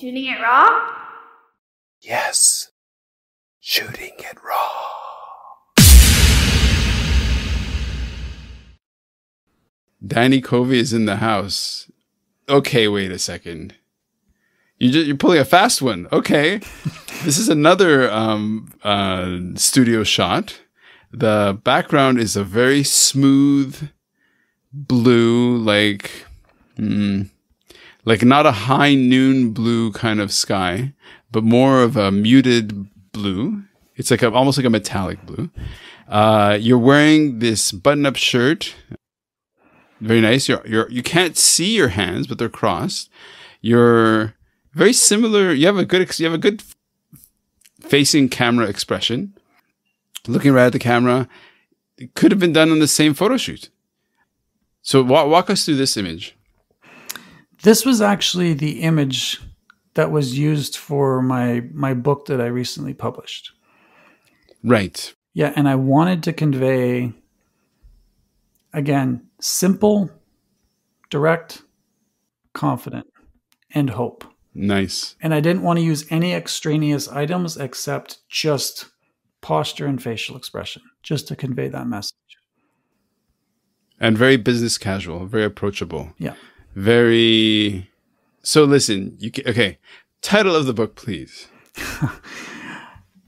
Shooting it raw? Yes. Shooting it raw. Danny Covey is in the house. Okay, wait a second. You're pulling a fast one. Okay. This is another studio shot. The background is a very smooth blue, like not a high noon blue kind of sky, but more of a muted blue. It's like almost like a metallic blue. You're wearing this button-up shirt. Very nice. You can't see your hands, but they're crossed. You're very similar. You have a good facing camera expression. Looking right at the camera. It could have been done on the same photo shoot. So walk us through this image. This was actually the image that was used for my book that I recently published. Right. Yeah, and I wanted to convey, again, simple, direct, confident, and hope. Nice. And I didn't want to use any extraneous items except just posture and facial expression, just to convey that message. And very business casual, very approachable. Yeah. Very. So listen, okay. Title of the book, please.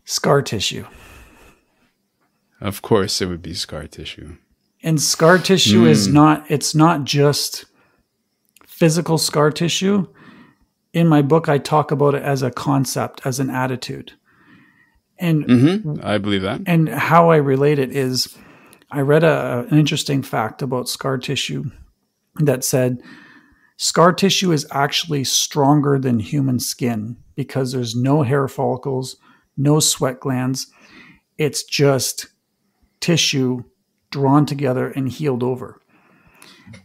Scar tissue. Of course, it would be scar tissue. And scar tissue is it's not just physical scar tissue. In my book, I talk about it as a concept, as an attitude. And I believe that. And how I relate it is, I read an interesting fact about scar tissue that said scar tissue is actually stronger than human skin because there's no hair follicles, no sweat glands. It's just tissue drawn together and healed over.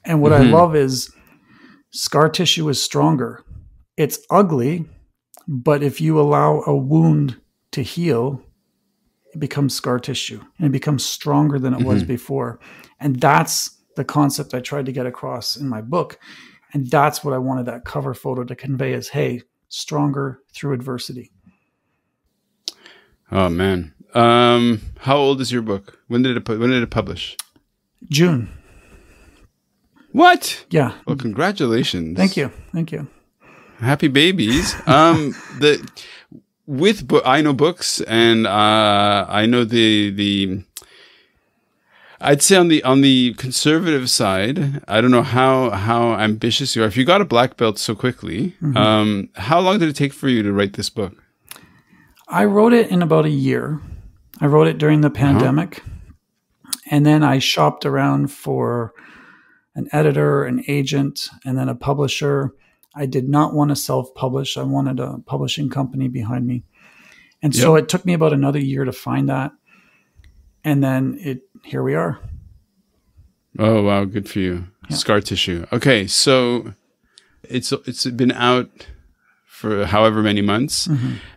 And what I love is scar tissue is stronger. It's ugly, but if you allow a wound to heal, it becomes scar tissue and it becomes stronger than it was before. And that's the concept I tried to get across in my book. And that's what I wanted that cover photo to convey is, hey, stronger through adversity. Oh, man. How old is your book? When did it publish? June. What? Yeah. Well, congratulations. Thank you. Thank you. Happy babies. I know books, and I know the. I'd say on the conservative side, I don't know how ambitious you are. If you got a black belt so quickly, how long did it take for you to write this book? I wrote it in about a year. I wrote it during the pandemic, and then I shopped around for an editor, an agent, and then a publisher. I did not want to self-publish. I wanted a publishing company behind me. And so it took me about another year to find that. And then here we are. Oh, wow. Good for you. Yeah. Scar tissue. Okay. So it's been out for however many months.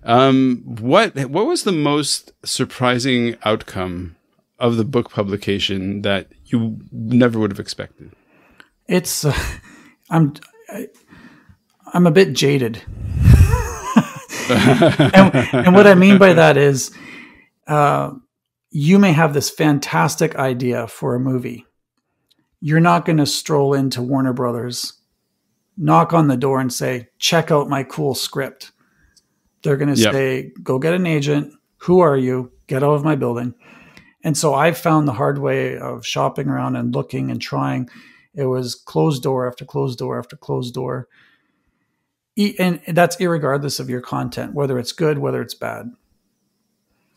What was the most surprising outcome of the book publication that you never would have expected? It's, I'm a bit jaded. and what I mean by that is, you may have this fantastic idea for a movie. You're not going to stroll into Warner Brothers, knock on the door and say, check out my cool script. They're going to say, go get an agent. Who are you? Get out of my building. And so I found the hard way of shopping around and looking and trying. It was closed door after closed door after closed door. And that's irregardless of your content, whether it's good, whether it's bad.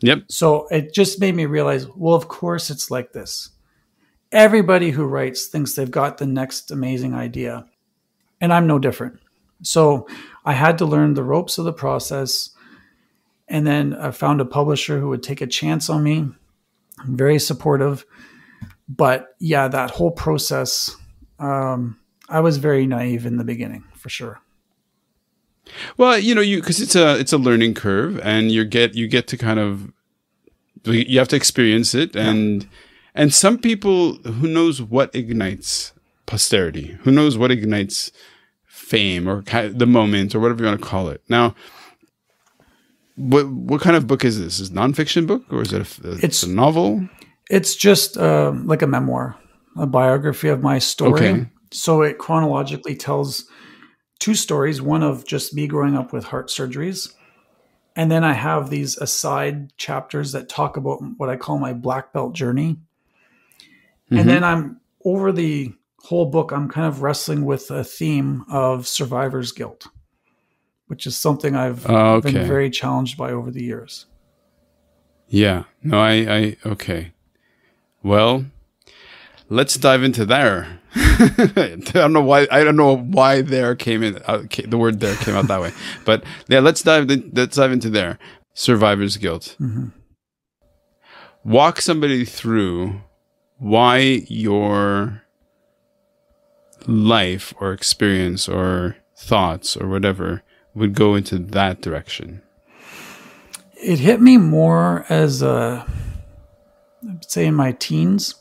Yep. So it just made me realize, well, of course it's like this. Everybody who writes thinks they've got the next amazing idea. And I'm no different. So I had to learn the ropes of the process. And then I found a publisher who would take a chance on me. Very supportive. But yeah, that whole process, I was very naive in the beginning, for sure. Well, because it's a learning curve, and you get to kind of, you have to experience it, and some people, who knows what ignites posterity, who knows what ignites fame or the moment or whatever you want to call it. Now, what kind of book is this? Is it a nonfiction book or is it it's a novel? It's just like a memoir, a biography of my story. Okay. So it chronologically tells 2 stories, one of just me growing up with heart surgeries. And then I have these aside chapters that talk about what I call my black belt journey. Mm-hmm. And then I'm over the whole book, I'm kind of wrestling with a theme of survivor's guilt, which is something I've been very challenged by over the years. Yeah. No, I okay. Well, let's dive into there. I don't know why there came in. The word there came out that way, but yeah, let's dive into there. Survivor's guilt. Mm-hmm. Walk somebody through why your life or experience or thoughts or whatever would go into that direction. It hit me more as I'd say in my teens,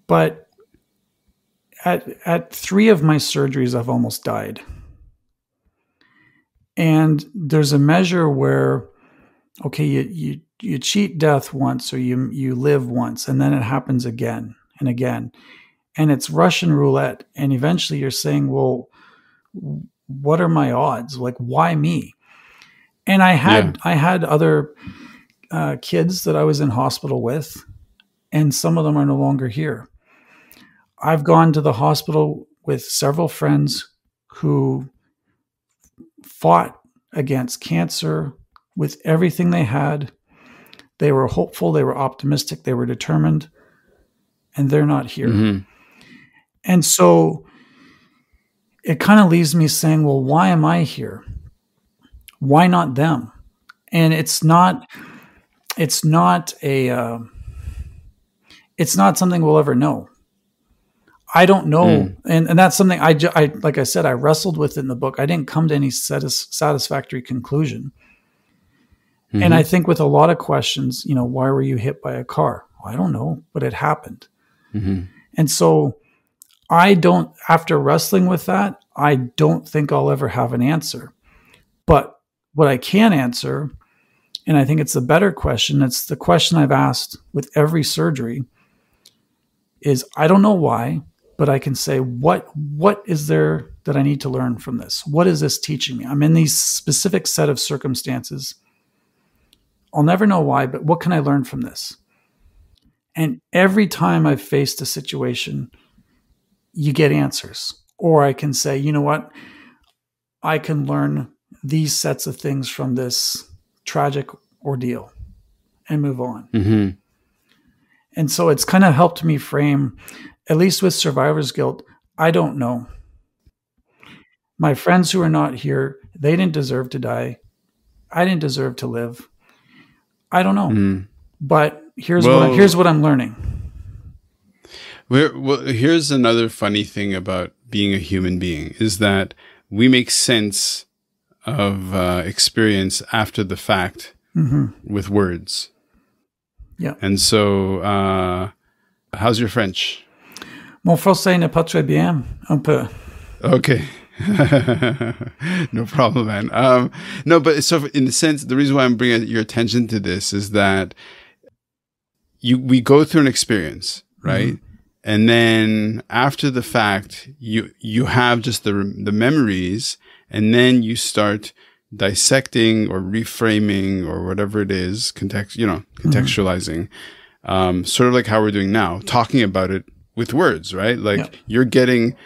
but at 3 of my surgeries, I've almost died. And there's a measure where, okay, you cheat death once or you live once, and then it happens again and again. And it's Russian roulette. And eventually you're saying, well, what are my odds? Like, why me? And I had other kids that I was in hospital with, and some of them are no longer here. I've gone to the hospital with several friends who fought against cancer with everything they had. They were hopeful, they were optimistic, they were determined, and they're not here. Mm-hmm. And so it kind of leaves me saying, well, why am I here? Why not them? And it's not something we'll ever know. I don't know. And that's something I, like I said, I wrestled with in the book. I didn't come to any satisfactory conclusion. Mm-hmm. And I think with a lot of questions, why were you hit by a car? Well, I don't know, but it happened. Mm-hmm. And so after wrestling with that, I don't think I'll ever have an answer. But what I can answer, and I think it's a better question, it's the question I've asked with every surgery, is I don't know why, but I can say, what is there that I need to learn from this? What is this teaching me? I'm in these specific set of circumstances. I'll never know why, but what can I learn from this? And every time I've faced a situation, you get answers. Or I can say, you know what? I can learn these sets of things from this tragic ordeal and move on. Mm-hmm. And so it's kind of helped me frame, at least with survivor's guilt, I don't know. My friends who are not here, they didn't deserve to die. I didn't deserve to live. I don't know. Mm. But here's what I'm learning. Here's another funny thing about being a human being is that we make sense of experience after the fact with words. Yeah. And so, how's your French? Mon français n'est pas très bien, un peu. Okay. No problem, man. No, but so in the sense, the reason why I'm bringing your attention to this is that we go through an experience, right? Mm-hmm. And then after the fact, you have just the memories, and then you start dissecting or reframing or whatever it is, contextualizing, sort of like how we're doing now, talking about it with words, right? Like you're getting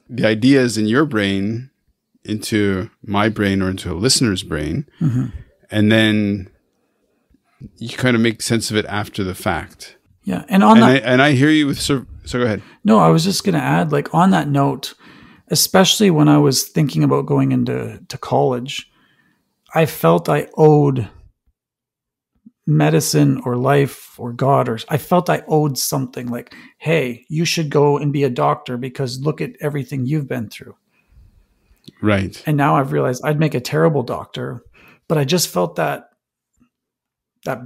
the ideas in your brain into my brain or into a listener's brain, and then you kind of make sense of it after the fact. Yeah, and I hear you with so go ahead. No, I was just going to add, like on that note, especially when I was thinking about going into college, I felt I owed medicine or life or God, or I felt I owed something. Like, hey, you should go and be a doctor because look at everything you've been through. Right. And now I've realized I'd make a terrible doctor, but I just felt that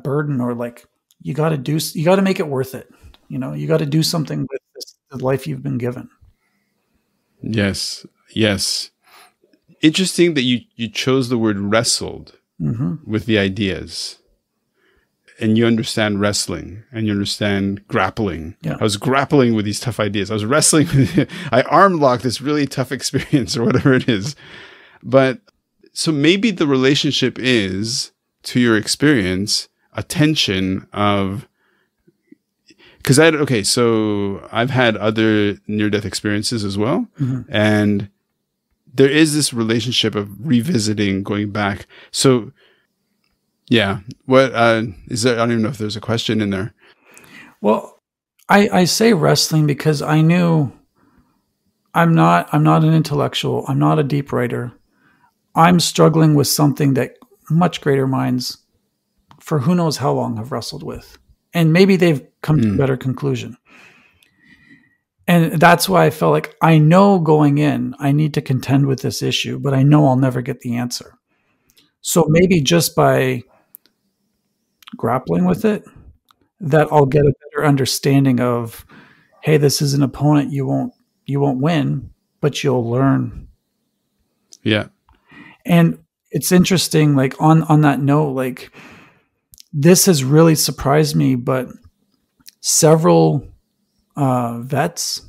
burden, or like you got to make it worth it. You got to do something with the life you've been given. Yes. interesting that you chose the word wrestled with the ideas. And you understand wrestling and you understand grappling. Yeah. I was grappling with these tough ideas. I was wrestling with, I arm locked this really tough experience or whatever it is. But so maybe the relationship is, to your experience, a tension of, because so I've had other near-death experiences as well. And there is this relationship of revisiting, going back. So yeah. What is there? I don't even know if there's a question in there. Well, I say wrestling because I knew I'm not an intellectual. I'm not a deep writer. I'm struggling with something that much greater minds for who knows how long have wrestled with. And maybe they've come to a better conclusion. And that's why I felt like I know going in, I need to contend with this issue, but I know I'll never get the answer. So maybe just by grappling with it, that I'll get a better understanding of, hey, this is an opponent you won't win, but you'll learn. Yeah. And it's interesting, like on that note, like this has really surprised me, but several vets,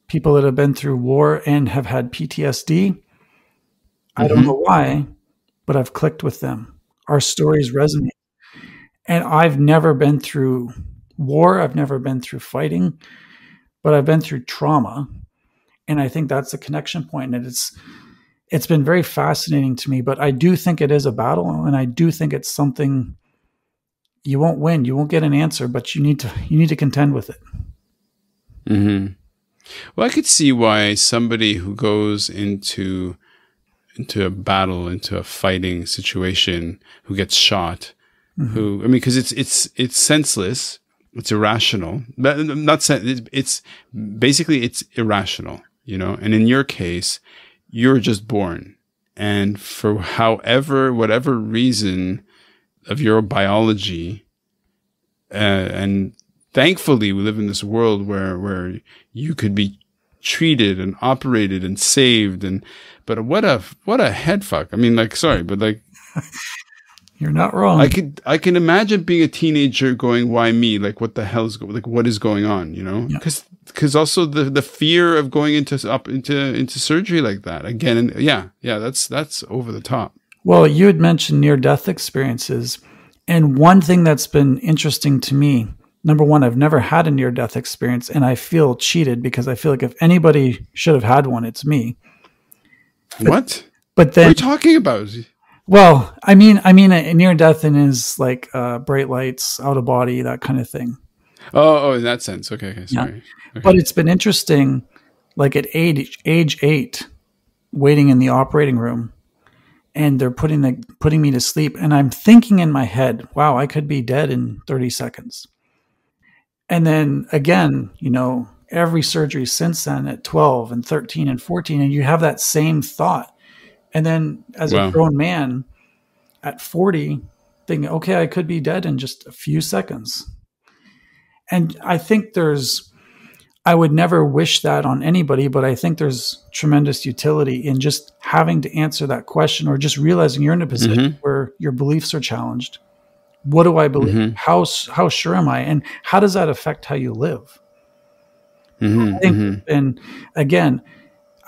people that have been through war and have had PTSD, I don't know why, but I've clicked with them. Our stories resonate. And I've never been through war. I've never been through fighting, but I've been through trauma. And I think that's the connection point. And it's been very fascinating to me, but I do think it is a battle. And I do think it's something you won't win. You won't get an answer, but you need to contend with it. Well, I could see why somebody who goes into a battle, into a fighting situation, who gets shot, because it's senseless, it's irrational. But it's basically it's irrational, And in your case, you're just born, and for whatever reason of your biology, and thankfully we live in this world where you could be treated and operated and saved, but what a head fuck. I mean, sorry, but you're not wrong. I can imagine being a teenager going, why me? What the hell is what is going on? Because also the fear of going into surgery like that again, and that's over the top. Well, you had mentioned near-death experiences, and one thing that's been interesting to me, number one, I've never had a near-death experience, and I feel cheated because I feel like if anybody should have had one, it's me. What? But then, what are you talking about? Well, I mean, a near-death is like bright lights, out of body, that kind of thing. Oh, in that sense. Okay, sorry. Yeah. Okay. But it's been interesting, like at age 8, waiting in the operating room, and they're putting me to sleep, and I'm thinking in my head, wow, I could be dead in 30 seconds. And then again, every surgery since then at 12 and 13 and 14, and you have that same thought. And then as a grown man at 40, thinking, okay, I could be dead in just a few seconds. And I think I would never wish that on anybody, but I think there's tremendous utility in just having to answer that question, or just realizing you're in a position where your beliefs are challenged. What do I believe? How sure am I? And how does that affect how you live? I think, and again,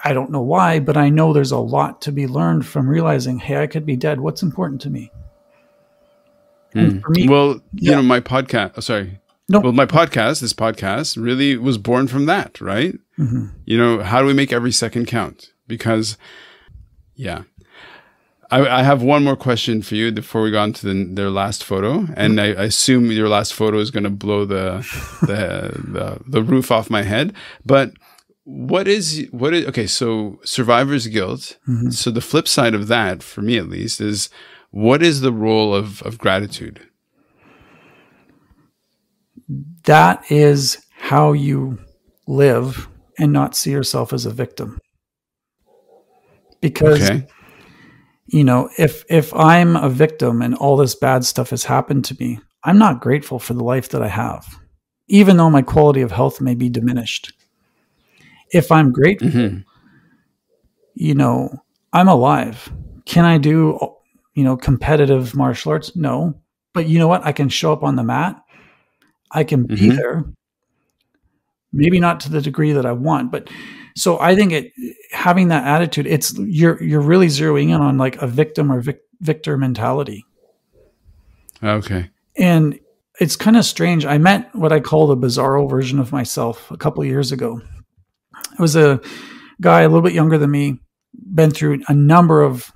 I don't know why, but I know there's a lot to be learned from realizing, hey, I could be dead. What's important to me? And for me, well, my podcast. Oh, sorry. No. Well, this podcast really was born from that, right? How do we make every second count? Because, I have one more question for you before we go on to their last photo, and I assume your last photo is going to blow the roof off my head. But what is okay? So survivor's guilt. So the flip side of that, for me at least, is what is the role of gratitude? That is how you live and not see yourself as a victim. Because, if I'm a victim and all this bad stuff has happened to me, I'm not grateful for the life that I have, even though my quality of health may be diminished. If I'm grateful, I'm alive. Can I do, competitive martial arts? No. But you know what? I can show up on the mat. I can be there. Maybe not to the degree that I want, but so I think having that attitude, you're really zeroing in on like a victim or victor mentality. Okay. And it's kind of strange. I met what I call the bizarro version of myself a couple of years ago. It was a guy a little bit younger than me, been through a number of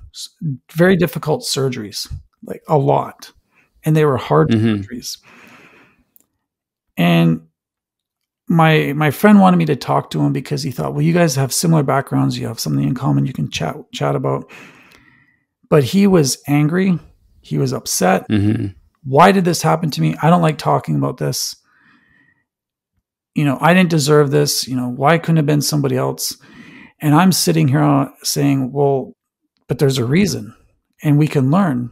very difficult surgeries, like a lot. And they were hard surgeries. And my friend wanted me to talk to him because he thought, well, you guys have similar backgrounds. You have something in common you can chat about. But he was angry. He was upset. Why did this happen to me? I don't like talking about this. I didn't deserve this. Why couldn't it have been somebody else? And I'm sitting here saying, well, but there's a reason and we can learn.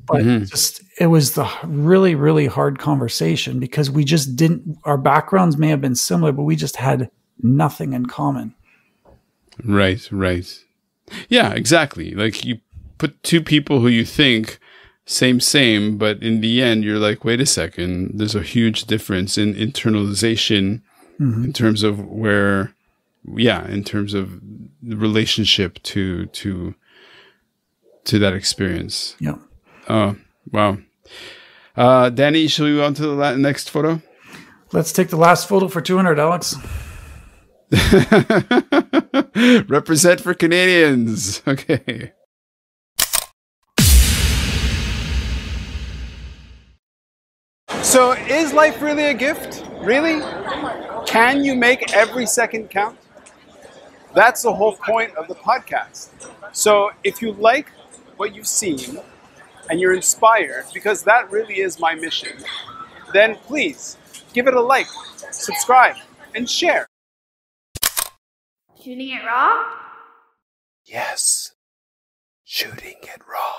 But it was the really, really hard conversation because we just our backgrounds may have been similar, but we just had nothing in common. Right. Yeah, exactly. Like you put two people who you think same, but in the end, you're like, wait a second, there's a huge difference in internalization in terms of in terms of the relationship to that experience. Yeah. Oh, wow. Danny, shall we move on to the next photo? Let's take the last photo for 200, Alex. Represent for Canadians. Okay. So is life really a gift? Really? Can you make every second count? That's the whole point of the podcast. So if you like what you've seen and you're inspired, because that really is my mission, then please give it a like, subscribe, and share. Shooting it raw? Yes. Shooting it raw.